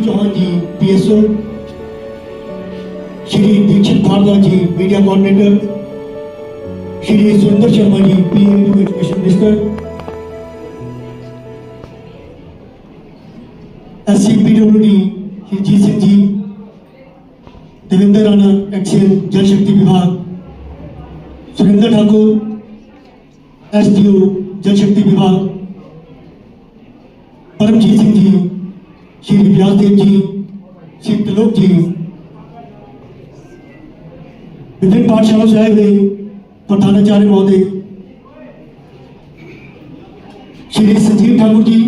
Chauhan ji PSO, Shri Dikshit Bhardwaj ji media coordinator, Shri Surendra Sharma ji PA to education minister, SCPWD Shri ji Singh ji, Devendra Rana एक्सेल जल शक्ति विभाग, Surendra Thakur SDO जल शक्ति विभाग, परमजीत सिंह जी, श्री व्यासदेव जी, श्री त्रिलोक जी, विभिन्न पाठशालाओं से आए हुए प्रधानाचार्य महोदय, श्री संजीव ठाकुर जी,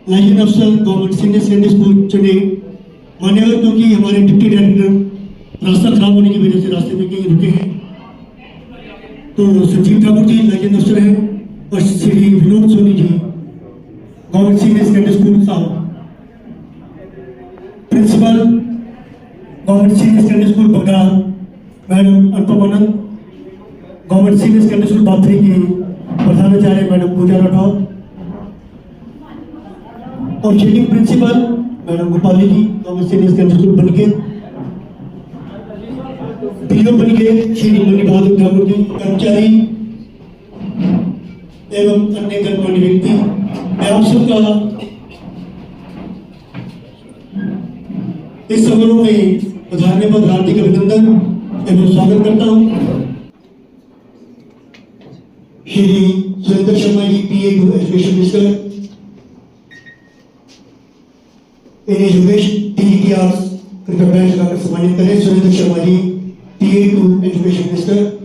लाइजन अफसर गवर्नमेंट सीनियर सेकेंडरी स्कूल चुने, मान्यवर क्योंकि हमारे डिप्टी डायरेक्टर रास्ता खराब होने की वजह से रास्ते में कहीं रुके हैं, तो संजीव ठाकुर जी लाइजन अफसर हैं, और Shri Vinod Soni ji government senior secondary school साहब, principal government senior secondary school Bagra madam Anupam Anand, government senior secondary school Bathri की प्रधानाचार्य मैडम पूजा राठौर, और शेडिंग principal madam Gopali ji government senior secondary school बनके, पीओ बनके श्री मणि बहादुर ठाकुर जी, कर्मचारी एवं अन्य गणमान्य व्यक्ति, मैं आप सबका इस समारोह में पधारने पर हार्दिक अभिनंदन एवं स्वागत करता हूं। Shri Surendra Sharma ji PA to education minister, इन्हें योगेश TTR कृपया बैच लगाकर सम्मानित करें। Surendra Sharma ji PA to education minister.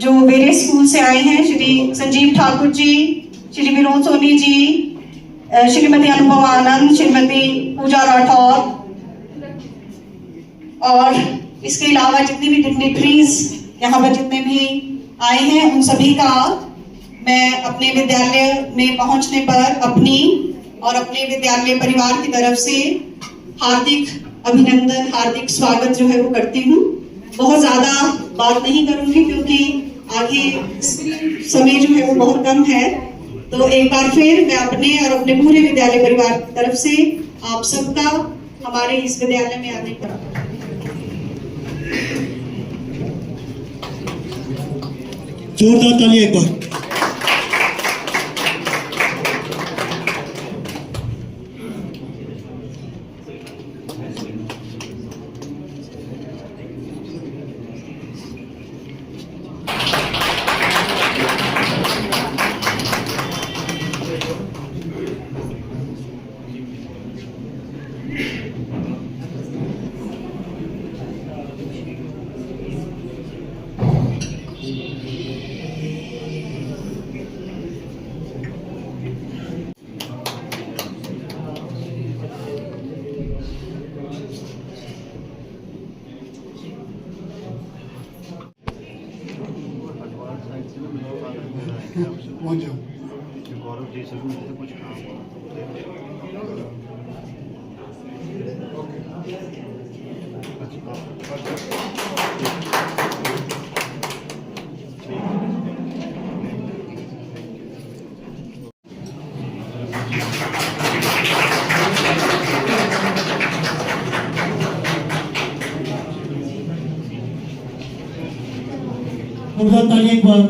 जो मेरे स्कूल से आए हैं, श्री संजीव ठाकुर जी, श्री विनोद सोनी जी, श्रीमती अनुपम आनंद, श्रीमती पूजा राठौर, और इसके अलावा जितनी भी डिग्निटरीज यहाँ पर जितने भी आए हैं, उन सभी का मैं अपने विद्यालय में पहुंचने पर अपनी और अपने विद्यालय परिवार की तरफ से हार्दिक अभिनंदन, हार्दिक स्वागत जो है वो करती हूँ। बहुत ज्यादा बात नहीं करूंगी क्योंकि आगे समय जो है वो बहुत कम है, तो एक बार फिर मैं अपने और अपने पूरे विद्यालय परिवार की तरफ से आप सबका हमारे इस विद्यालय में आने पर जोरदार तालियां एक बार। गौरव जी से कुछ काम तालियां एक बार।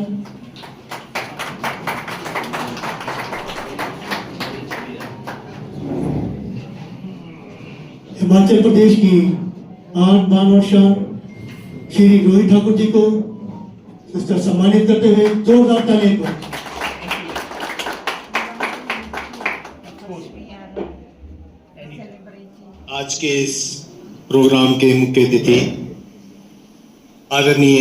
हिमाचल प्रदेश की आन बान और शान श्री रोहित ठाकुर जी को इस तरह सम्मानित करते हुए जोरदार तालियां एक बार। आज के इस प्रोग्राम के मुख्य अतिथि आदरणीय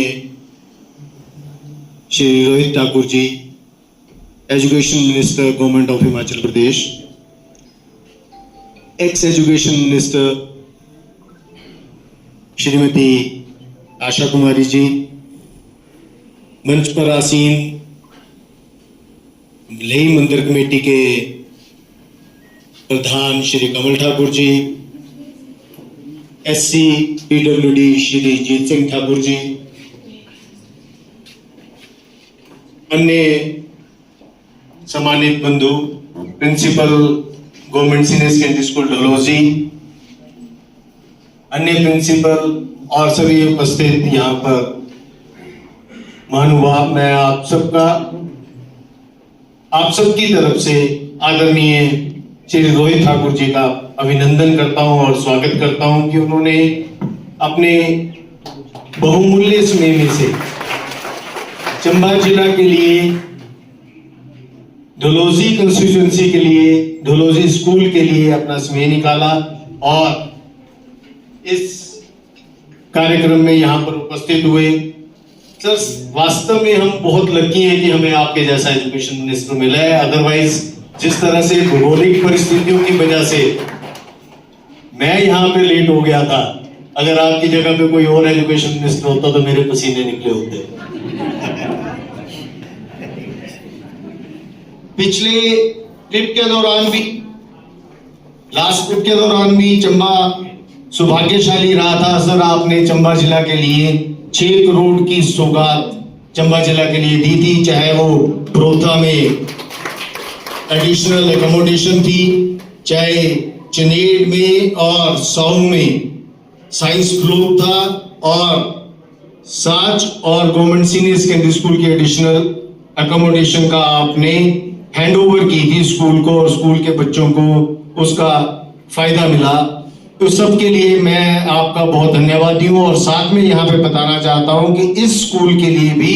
Shri Rohit Thakur ji, education minister government of Himachal Pradesh, ex education minister Shrimati Asha Kumari ji, मंच पर आसीन लेई मंदिर कमेटी के प्रधान श्री कमल ठाकुर जी, SC PWD श्री जीत सिंह ठाकुर जी, अन्य सम्मानित बंधु, principal government senior secondary school Dalhousie, अन्य प्रिंसिपल और सभी उपस्थित यहाँ पर महानुभाव, मैं आप सबकी तरफ से आदरणीय श्री रोहित ठाकुर जी का अभिनंदन करता हूं और स्वागत करता हूं कि उन्होंने अपने बहुमूल्य समय में से चंबा जिला के लिए, डलहौजी कंस्टिट्यूएंसी के लिए, डलहौजी स्कूल के लिए अपना समय निकाला और इस कार्यक्रम में यहाँ पर उपस्थित हुए। सर, वास्तव में हम बहुत लकी हैं कि हमें आपके जैसा एजुकेशन मिनिस्टर मिला है। अदरवाइज जिस तरह से भौगोलिक परिस्थितियों की वजह से मैं यहाँ पे लेट हो गया था, अगर आपकी जगह पे कोई और एजुकेशन मिनिस्टर होता तो मेरे पसीने निकले होते। पिछले ट्रिप के दौरान भी, लास्ट ट्रिप के दौरान भी चंबा सौभाग्यशाली रहा था सर। आपने चंबा जिला के लिए 6 करोड़ की सौगात चंबा जिला के लिए दी थी, चाहे वो प्रोथा में एडिशनल एकोमोडेशन थी, चाहे चनेड में और साउंड में साइंस ग्लोब था, और साच और गवर्नमेंट सीनियर सेकेंडरी स्कूल के एडिशनल एकोमोडेशन का आपने हैंडओवर की थी स्कूल को, और स्कूल के बच्चों को उसका फायदा मिला। तो सबके लिए मैं आपका बहुत धन्यवादी हूं। और साथ में यहाँ पे बताना चाहता हूं कि इस स्कूल के लिए भी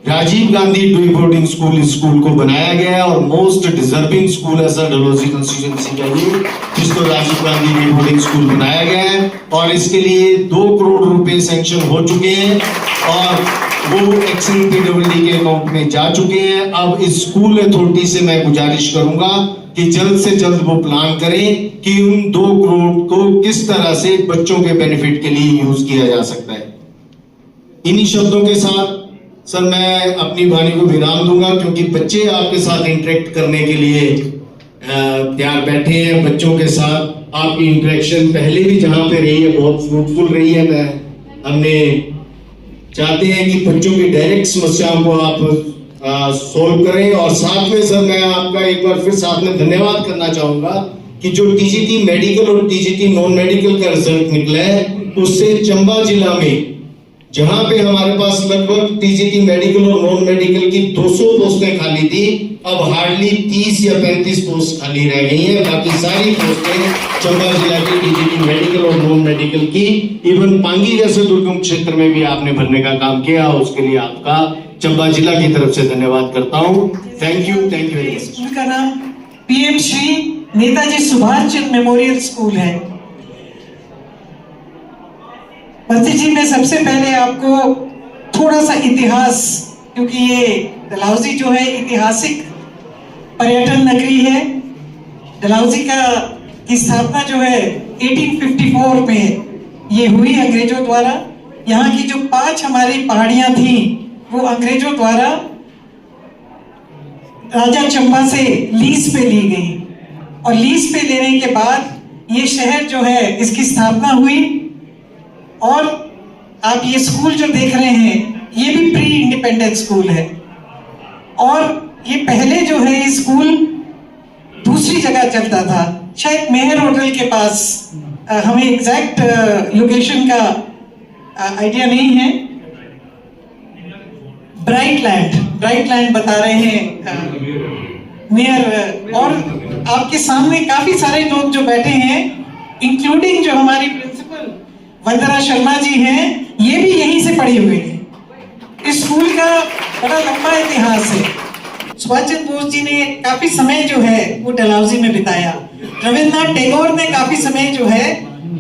Rajiv Gandhi day boarding school इस स्कूल को बनाया गया है, और मोस्ट डिजर्विंग स्कूल है सर डलहौजी कंस्टिट्यूएंसी का ये, जिसको Rajiv Gandhi day boarding school बनाया गया है। और इसके लिए 2 करोड़ रुपए सैंक्शन हो चुके हैं और वो एक्शन PWD के अकाउंट में जा चुके हैं। अब इस स्कूल अथॉरिटी से मैं गुजारिश करूंगा कि जल्द से जल्द वो प्लान करें कि उन 2 करोड़ को किस तरह से बच्चों के बेनिफिट के लिए यूज किया जा सकता है। इन्हीं शब्दों के साथ सर मैं अपनी वाणी को विराम दूंगा, क्योंकि बच्चे आपके साथ इंटरेक्ट करने के लिए तैयार बैठे हैं। बच्चों के साथ आपकी इंटरेक्शन पहले भी जहां पे रही है बहुत फ्रूटफुल रही है। हमने चाहते हैं कि बच्चों की डायरेक्ट समस्याओं को आप सोल्व करें। और साथ में सर मैं आपका एक बार फिर साथ में धन्यवाद करना चाहूंगा कि जो TGT मेडिकल और TGT नॉन मेडिकल का रिजल्ट निकला है, उससे चंबा जिला में जहां पे हमारे पास लगभग TGT मेडिकल और नॉन मेडिकल की 200 पोस्टें खाली थी, अब हार्डली 30 या 35 पोस्ट खाली रह गई हैं। बाकी सारी पोस्टें चंबा जिला की TGT मेडिकल और नॉन मेडिकल की, इवन पांगी जैसे दुर्गम क्षेत्र में भी आपने भरने का काम किया, उसके लिए आपका चंबा जिला की तरफ से धन्यवाद करता हूं। Thank you very much. School का नाम PM Shri Netaji Subhash Chandra memorial school है। भर्ती जी, मैं सबसे पहले आपको थोड़ा सा इतिहास, क्योंकि ये डलहौजी जो है ऐतिहासिक पर्यटन नगरी है। डलहौजी की स्थापना जो है 1854 में ये हुई अंग्रेजों द्वारा। यहाँ की जो 5 हमारी पहाड़ियां थी वो अंग्रेजों द्वारा राजा चंबा से लीज पे ली गई, और लीज पे लेने के बाद ये शहर जो है इसकी स्थापना हुई। और आप ये स्कूल जो देख रहे हैं ये भी प्री इंडिपेंडेंस स्कूल है, और ये पहले जो है ये स्कूल दूसरी जगह चलता था, शायद मेहर होटल के पास। हमें एग्जैक्ट लोकेशन का आइडिया नहीं है। ब्राइट लैंड बता रहे हैं मेयर। और आपके सामने काफी सारे लोग जो बैठे हैं, इंक्लूडिंग जो हमारी प्रिंसिपल वंदना शर्मा जी हैं, ये भी यहीं से पढ़े हुए हैं। इस स्कूल का बड़ा लंबा इतिहास है। सुभाष चंद्र बोस जी ने काफी समय जो है वो डलहौजी में बिताया। रविन्द्रनाथ टैगोर ने काफी समय जो है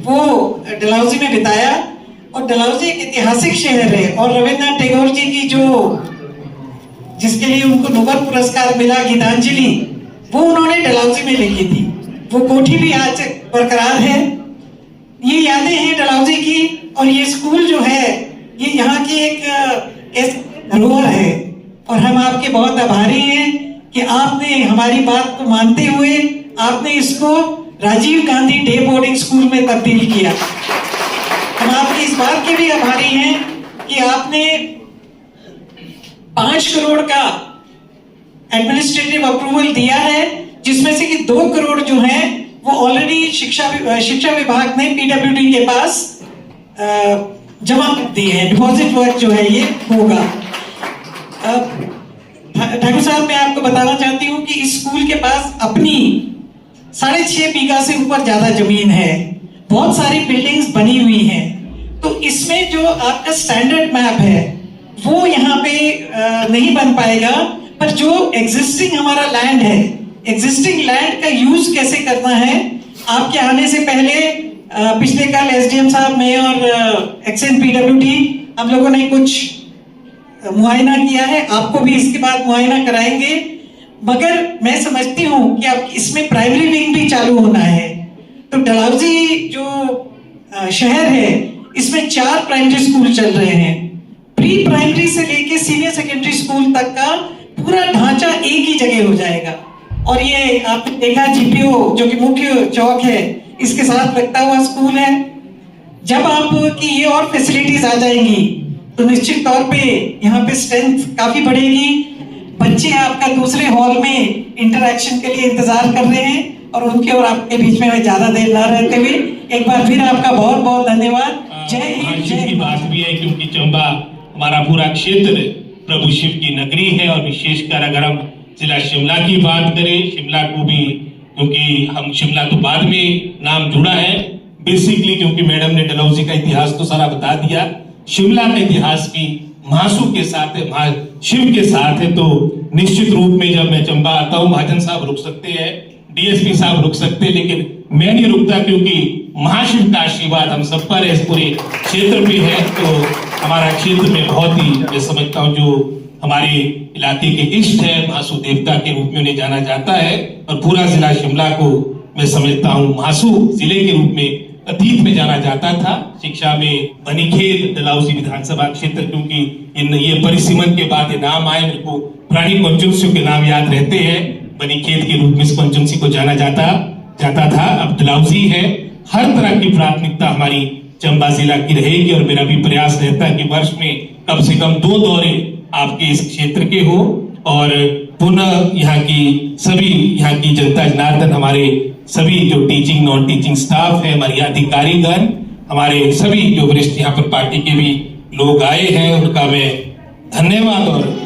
वो डलहौजी में बिताया, और डलहौजी एक ऐतिहासिक शहर है। और रविन्द्रनाथ टैगोर जी की जिसके लिए उनको नोबेल पुरस्कार मिला, गीतांजलि, वो उन्होंने डलहौजी में लिखी थी। वो कोठी भी आज बरकरार है। ये यादें हैं डलहौजी की, और ये स्कूल जो है ये यहाँ की एक धरोहर है। और हम आपके बहुत आभारी हैं कि आपने हमारी बात को मानते हुए आपने इसको Rajiv Gandhi day boarding school में तब्दील किया। हम आपके इस बात के भी आभारी हैं कि आपने 5 करोड़ का एडमिनिस्ट्रेटिव अप्रूवल दिया है, जिसमें से कि 2 करोड़ जो है वो ऑलरेडी शिक्षा विभाग ने पीडब्ल्यूडी के पास जमा कर दिए हैं। डिपॉजिट वर्क जो है ये होगा। ठाकुर साहब, मैं आपको बताना चाहती हूँ कि इस स्कूल के पास अपनी 6.5 बीघा से ऊपर ज्यादा जमीन है, बहुत सारी बिल्डिंग्स बनी हुई हैं। तो इसमें जो आपका स्टैंडर्ड मैप है वो यहाँ पे नहीं बन पाएगा, पर जो एग्जिस्टिंग हमारा लैंड है, एग्जिस्टिंग लैंड का यूज कैसे करना है, आपके आने से पहले पिछले कल एसडीएम साहब, मैं और एक्सएन पीडब्ल्यूडी हम लोगों ने कुछ मुआयना किया है, आपको भी इसके बाद मुआयना कराएंगे। मगर मैं समझती हूँ कि अब इसमें प्राइमरी विंग भी चालू होना है। तो डलहौजी जो शहर है इसमें 4 प्राइमरी स्कूल चल रहे हैं। प्री प्राइमरी से लेके सीनियर सेकेंडरी स्कूल तक का पूरा ढांचा एक ही जगह हो जाएगा। और ये आपने देखा जीपीओ जो कि मुख्य चौक है इसके साथ लगता हुआ स्कूल है। जब आपकी ये और फैसिलिटीज आ जाएंगी तो निश्चित तौर पे यहाँ पे स्ट्रेंथ काफी बढ़ेगी। बच्चे आपका दूसरे हॉल में इंटरैक्शन के लिए इंतजार कर रहे हैं और उनके और आपके बीच में ज्यादा देर ना रहते हुए एक बार फिर आपका बहुत बहुत धन्यवाद। जय हिंद। जय की बात भी है क्योंकि चंबा हमारा पूरा क्षेत्र प्रभु शिव की नगरी है, और विशेषकर अगर हम जिला शिमला की बात करें, शिमला को भी, क्योंकि हम शिमला तो बाद में नाम जुड़ा है बेसिकली, क्योंकि मैडम ने डलहौजी का इतिहास तो सारा बता दिया। शिमला का इतिहास भी महासू के साथ है, शिव के साथ है। तो निश्चित रूप में जब मैं चंबा आता हूँ, महाजन साहब रुक सकते हैं, डीएसपी साहब रुक सकते हैं, लेकिन मैं नहीं रुकता क्योंकि महाशिव का आशीर्वाद हम सब पर है, इस पूरे क्षेत्र में है। तो हमारा क्षेत्र में बहुत ही, मैं समझता हूँ, जो हमारे इलाके के इष्ट है, महासू देवता के रूप में उन्हें जाना जाता है, और पूरा जिला शिमला को मैं समझता हूँ महासू जिले के रूप में अतीत में जाना जाता था। शिक्षा में बनीखेत डलहौजी विधानसभा क्षेत्र, क्योंकि ये परिसीमन के बाद ये नाम आए, मेरे को पुरानी कॉन्स्टिट्यूंसी के नाम याद रहते हैं। बनीखेत के रूप में इस कॉन्स्टिट्यूंसी को जाना जाता था, अब डलहौजी है। हर तरह की प्राथमिकता हमारी चंबा जिला की रहेगी, और मेरा भी प्रयास रहता है कि वर्ष में कम से कम 2 दौरे आपके इस क्षेत्र के हो, और पुनः यहाँ की सभी यहाँ की जनता जनार्दन, हमारे सभी जो टीचिंग नॉन टीचिंग स्टाफ है, हमारे अधिकारीगण, हमारे सभी जो वरिष्ठ यहाँ पर पार्टी के भी लोग आए हैं, उनका मैं धन्यवाद और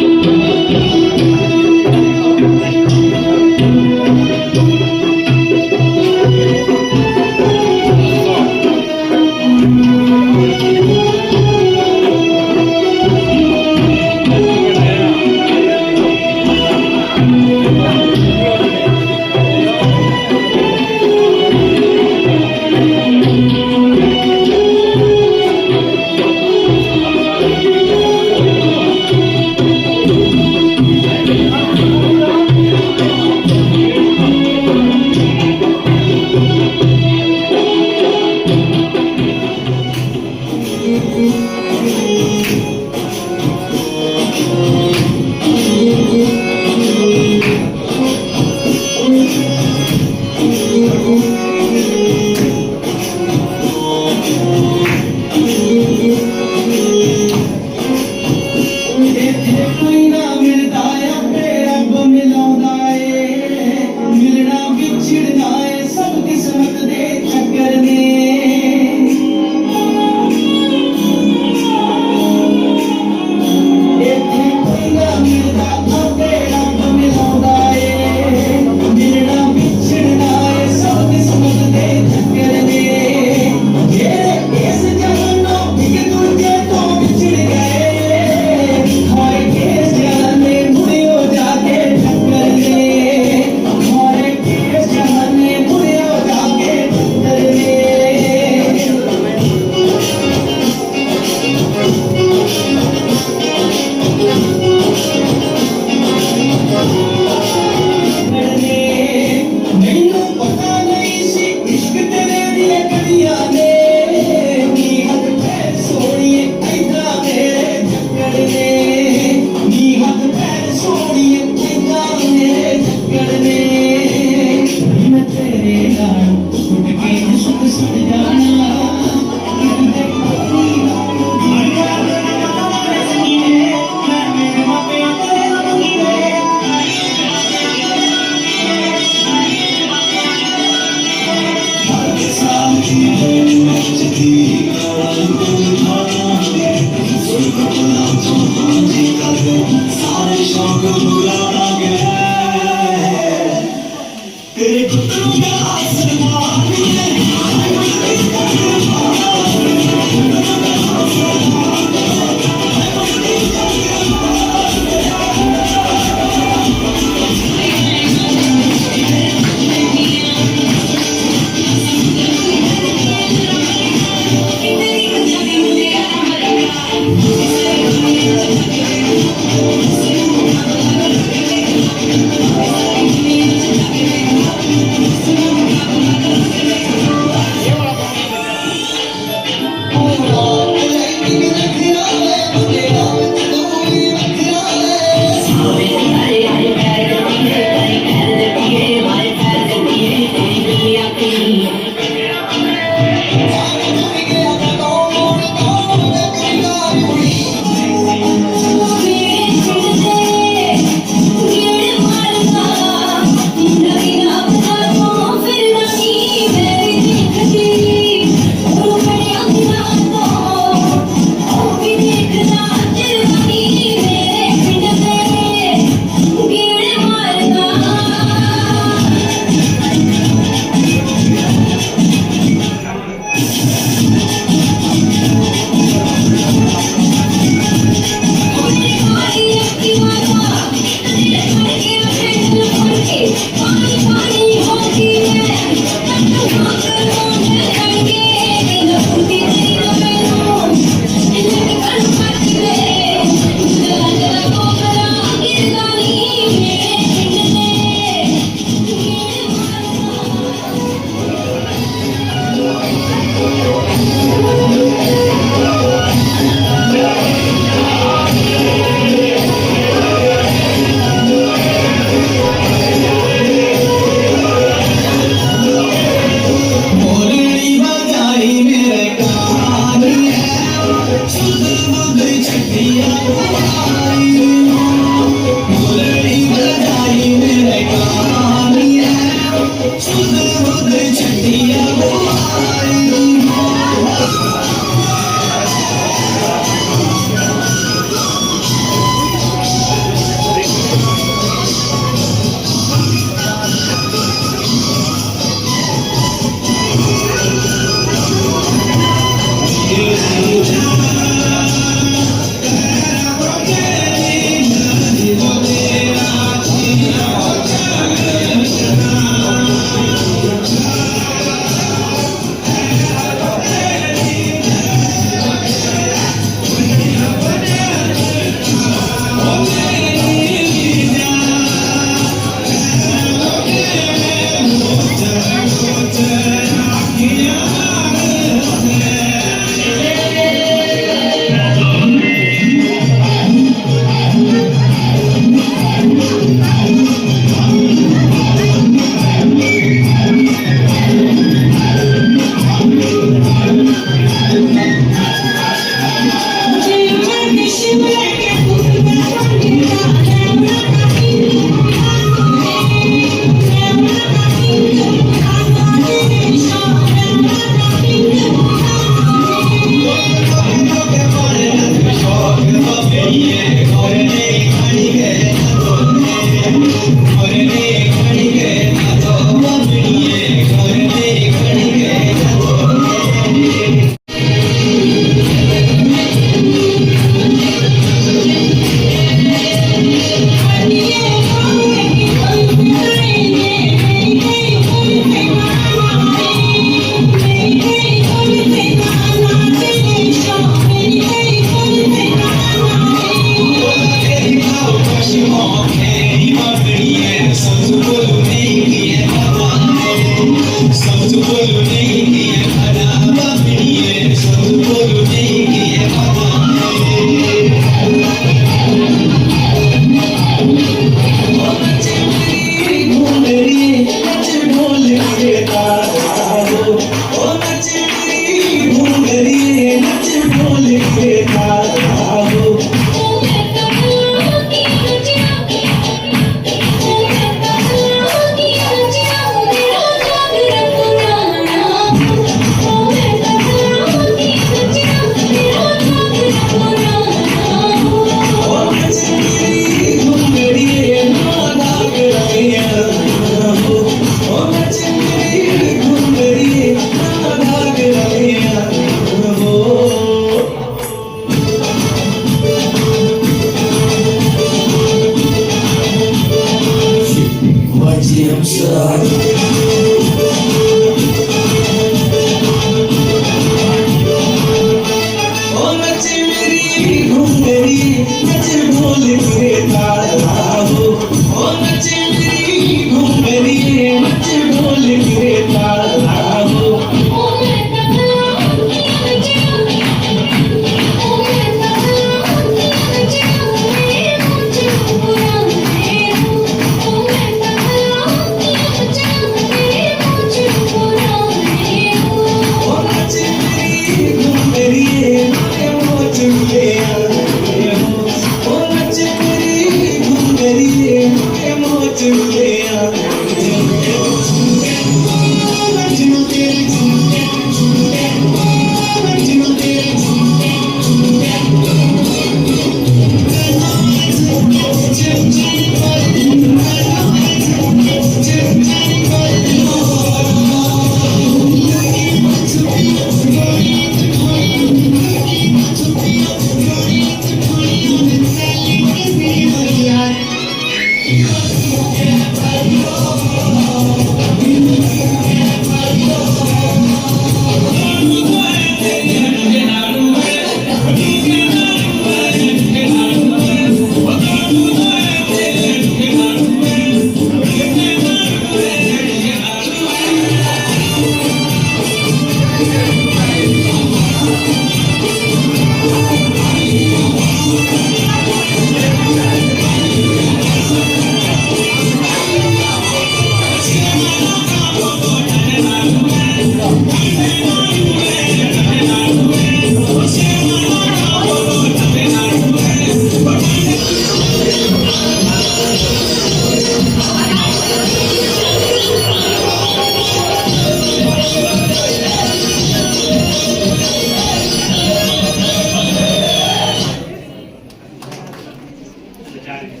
जारी है।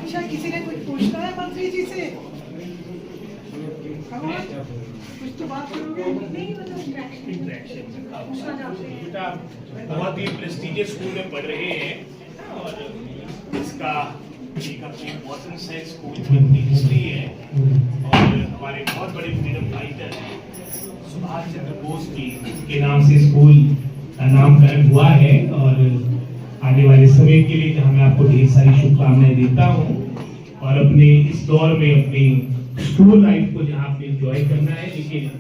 अच्छा, किसी ने कुछ पूछना है मंत्री जी से? कुछ तो बात करोगे? बेटा बहुत ही प्रेस्टिजियस स्कूल में पढ़ रहे हैं और इसका एक अपनी इम्पोर्टेंस है, स्कूल की अपनी हिस्ट्री है और हमारे बहुत बड़े फ्रीडम फाइटर सुभाष चंद्र बोस जी के नाम से स्कूल का नामकरण हुआ है और आने वाले समय के लिए जहाँ मैं आपको ढेर सारी शुभकामनाएं देता हूँ और अपने इस दौर में अपनी स्कूल लाइफ को जहाँ आपने एंजॉय करना है, लेकिन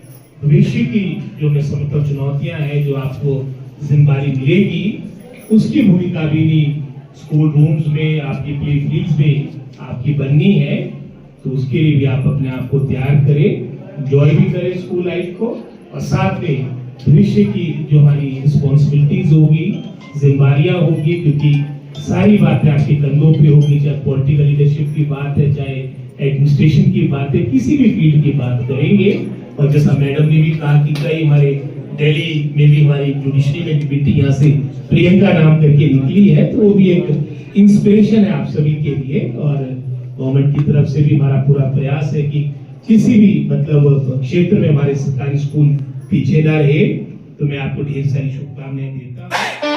भविष्य की जो मैं समझता हूँ चुनौतियाँ हैं जो आपको जिम्मेदारी मिलेगी, उसकी भूमिका भी स्कूल रूम्स में, आपकी प्ले फील्ड्स में आपकी बननी है। तो उसके लिए भी आप अपने आप को तैयार करें, एंजॉय भी करें स्कूल लाइफ को और साथ में भविष्य की जो हमारी रिस्पॉन्सिबिलिटीज होगी, जिम्मेदारियां होगी, क्योंकि सारी बातें आपके कंधों पे होगी, चाहे पॉलिटिकल लीडरशिप की बात है, चाहे एडमिनिस्ट्रेशन की बात है, किसी भी फील्ड की बात करेंगे। और जैसा मैडम ने भी कहा कि कई हमारे दिल्ली में भी हमारी जुडिशरी में बेटी यहाँ से प्रियंका नाम करके निकली है, तो वो भी एक इंस्पिरेशन है आप सभी के लिए। और गवर्नमेंट की तरफ से भी हमारा पूरा प्रयास है कि किसी भी मतलब क्षेत्र में हमारे सरकारी स्कूल पीछे ना रहे। तो मैं आपको ढेर सारी शुभकामनाएं देता हूँ।